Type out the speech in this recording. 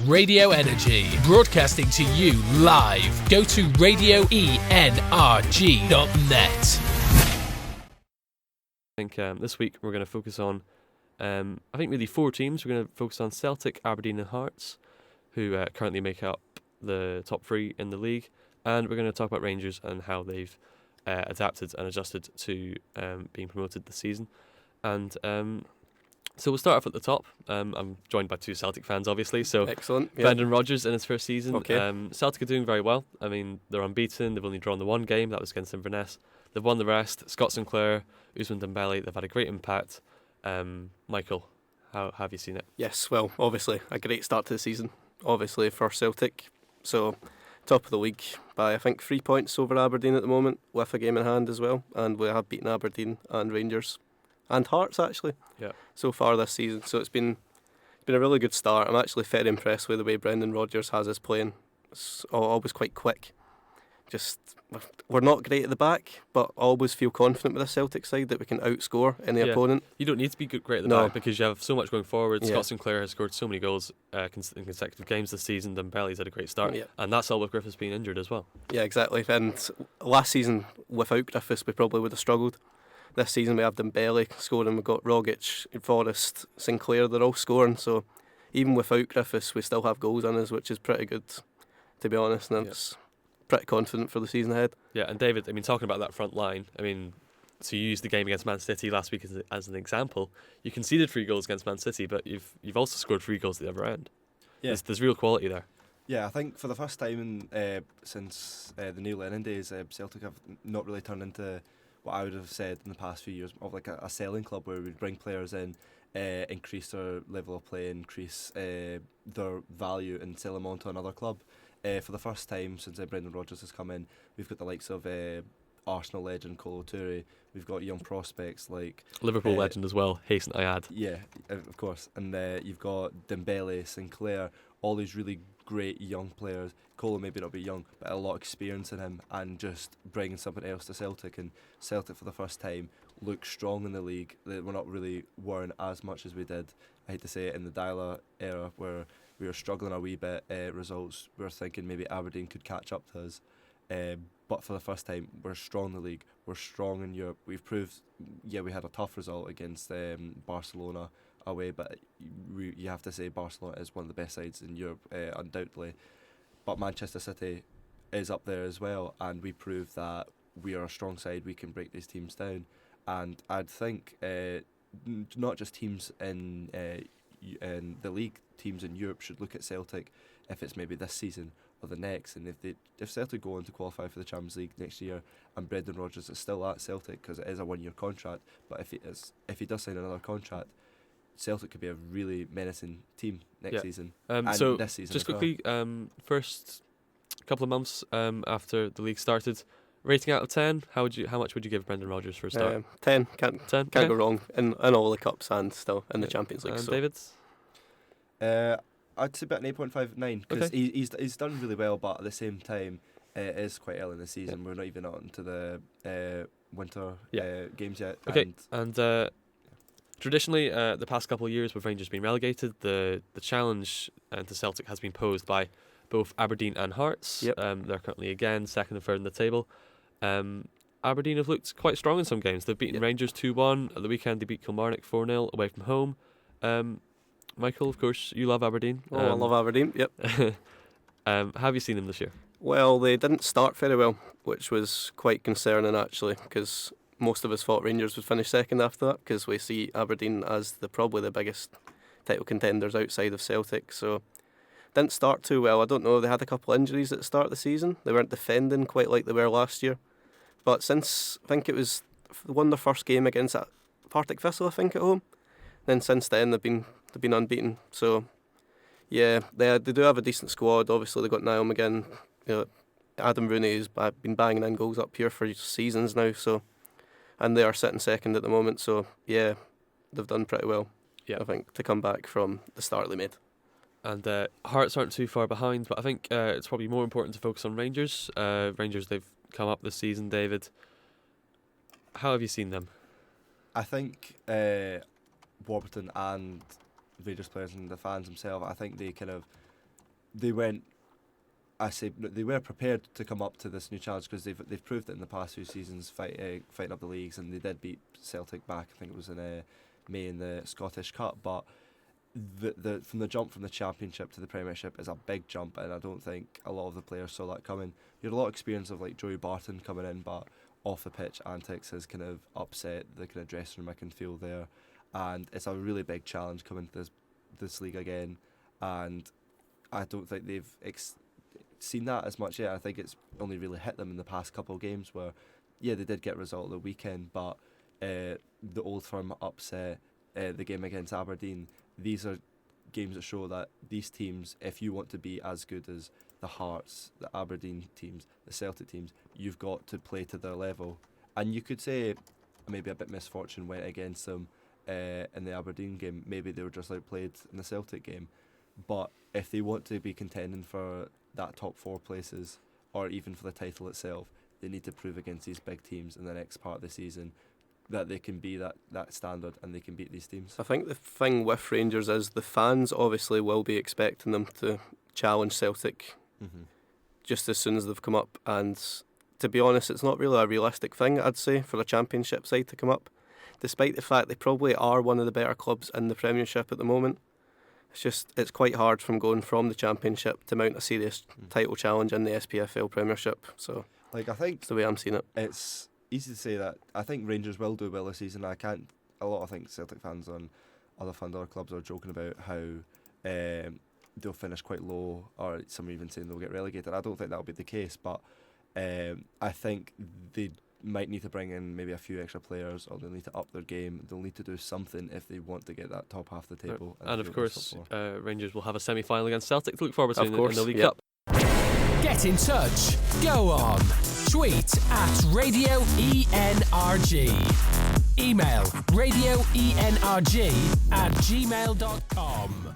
Radio Energy, broadcasting to you live. Go to radioenerg.net. I think this week we're going to focus on, really 4 teams. We're going to focus on Celtic, Aberdeen and Hearts, who currently make up the top 3 in the league. And we're going to talk about Rangers and how they've adapted and adjusted to being promoted this season. And so we'll start off at the top. I'm joined by 2 Celtic fans, obviously. So excellent. Yeah. Brendan Rodgers in his first season. Okay. Celtic are doing very well. I mean, they're unbeaten. They've only drawn the 1 game. That was against Inverness. They've won the rest. Scott Sinclair, Usman Dembele, they've had a great impact. Michael, how have you seen it? Yes, well, obviously a great start to the season. Obviously for Celtic. So top of the league by I think 3 points over Aberdeen at the moment, with a game in hand as well. And we have beaten Aberdeen and Rangers and Hearts actually. Yeah. So far this season. So it's been a really good start. I'm actually very impressed with the way Brendan Rodgers has us playing. It's always quite quick. Just we're not great at the back, but I always feel confident with the Celtic side that we can outscore any opponent. You don't need to be great at the back because you have so much going forward. Yeah. Scott Sinclair has scored so many goals in consecutive games this season. Dembele's had a great start, and that's all with Griffiths being injured as well. Yeah, exactly. And last season without Griffiths, we probably would have struggled. This season we have Dembele scoring. We've got Rogic, Forrest, Sinclair. They're all scoring. So even without Griffiths, we still have goals in us, which is pretty good, to be honest. And I'm pretty confident for the season ahead. Yeah, and David, I mean, talking about that front line, I mean, to use the game against Man City last week as an example, you conceded 3 goals against Man City, but you've also scored 3 goals at the other end. Yeah. There's real quality there. Yeah, I think for the first time since the Neil Lennon days, Celtic have not really turned into what I would have said in the past few years of like a selling club where we'd bring players in, increase their level of play, increase their value and sell them on to another club. For the first time since Brendan Rodgers has come in, we've got the likes of Arsenal legend Kolo Toure. We've got young prospects like Liverpool legend as well, hasten I add. Yeah, of course. And you've got Dembele, Sinclair, all these really great young players. Kolo maybe not be young, but a lot of experience in him, and just bringing something else to Celtic. And Celtic for the first time look strong in the league. We're not really worrying as much as we did, I hate to say it, in the Dyla era where we were struggling a wee bit. Results, we were thinking maybe Aberdeen could catch up to us. But for the first time, we're strong in the league. We're strong in Europe. We've proved, we had a tough result against Barcelona away, but you have to say Barcelona is one of the best sides in Europe, undoubtedly. But Manchester City is up there as well, and we proved that we are a strong side. We can break these teams down, and I'd think not just teams in the league, teams in Europe should look at Celtic if it's maybe this season or the next, and if Celtic go on to qualify for the Champions League next year, and Brendan Rodgers is still at Celtic because it is a 1-year contract, but if he does sign another contract, Celtic could be a really menacing team next season and so this season. Just as quickly, first couple of months after the league started, rating out of 10, how much would you give Brendan Rodgers for a start? 10. Can't go wrong in all the cups and still in the Champions League. So. David? I'd say about an 8.59 because he's done really well, but at the same time it is quite early in the season. Yeah. We're not even on to the winter games yet. Okay, and traditionally the past couple of years with Rangers being relegated, the challenge to Celtic has been posed by both Aberdeen and Hearts. Yep. They're currently again second and third in the table. Aberdeen have looked quite strong in some games. They've beaten Rangers 2-1 at the weekend. They beat Kilmarnock 4-0 away from home. Michael, of course, you love Aberdeen. I love Aberdeen, yep. How have you seen them this year? Well, they didn't start very well, which was quite concerning actually, because most of us thought Rangers would finish second after that, because we see Aberdeen as probably the biggest title contenders outside of Celtic. So didn't start too well. I don't know, they had a couple of injuries at the start of the season. They weren't defending quite like they were last year. But since, I think it was, won their first game against Partick Thistle, I think, at home. Then since then they've been unbeaten. So yeah, they do have a decent squad. Obviously they got Niall McGinn. Adam Rooney's been banging in goals up here for seasons now. So, and they are sitting second at the moment. So yeah, they've done pretty well. Yeah, I think, to come back from the start they made. And Hearts aren't too far behind, but I think it's probably more important to focus on Rangers. Rangers, they've come up this season. David, how have you seen them? I think Warburton and Rangers players and the fans themselves, I think they kind of they went. They were prepared to come up to this new challenge because they've proved it in the past few seasons, fighting up the leagues, and they did beat Celtic back. I think it was in May in the Scottish Cup. But from the jump from the Championship to the Premiership is a big jump, and I don't think a lot of the players saw that coming. You had a lot of experience of like Joey Barton coming in, but off the pitch antics has kind of upset the kind of dressing room, I can feel there, and it's a really big challenge coming to this league again, and I don't think they've seen that as much yet. I think it's only really hit them in the past couple of games where, yeah, they did get a result at the weekend, but the Old Firm upset, the game against Aberdeen, these are games that show that these teams, if you want to be as good as the Hearts, the Aberdeen teams, the Celtic teams, you've got to play to their level. And you could say maybe a bit misfortune went against them in the Aberdeen game. Maybe they were just outplayed in the Celtic game. But if they want to be contending for that top 4 places, or even for the title itself, they need to prove against these big teams in the next part of the season that they can be that standard and they can beat these teams. I think the thing with Rangers is the fans obviously will be expecting them to challenge Celtic just as soon as they've come up, and to be honest, it's not really a realistic thing, I'd say, for a Championship side to come up, despite the fact they probably are one of the better clubs in the Premiership at the moment. It's quite hard from going from the Championship to mount a serious title challenge in the SPFL Premiership. So, I think that's the way I'm seeing it. It's easy to say that. I think Rangers will do well this season. I think Celtic fans and other clubs are joking about how they'll finish quite low, or some are even saying they'll get relegated. I don't think that'll be the case, but I think they might need to bring in maybe a few extra players, or they'll need to up their game. They'll need to do something if they want to get that top half of the table. And of course, Rangers will have a semi-final against Celtic to look forward to in the League Cup. Get in touch. Go on. Tweet at Radio ENRG. Email radioenrg@gmail.com.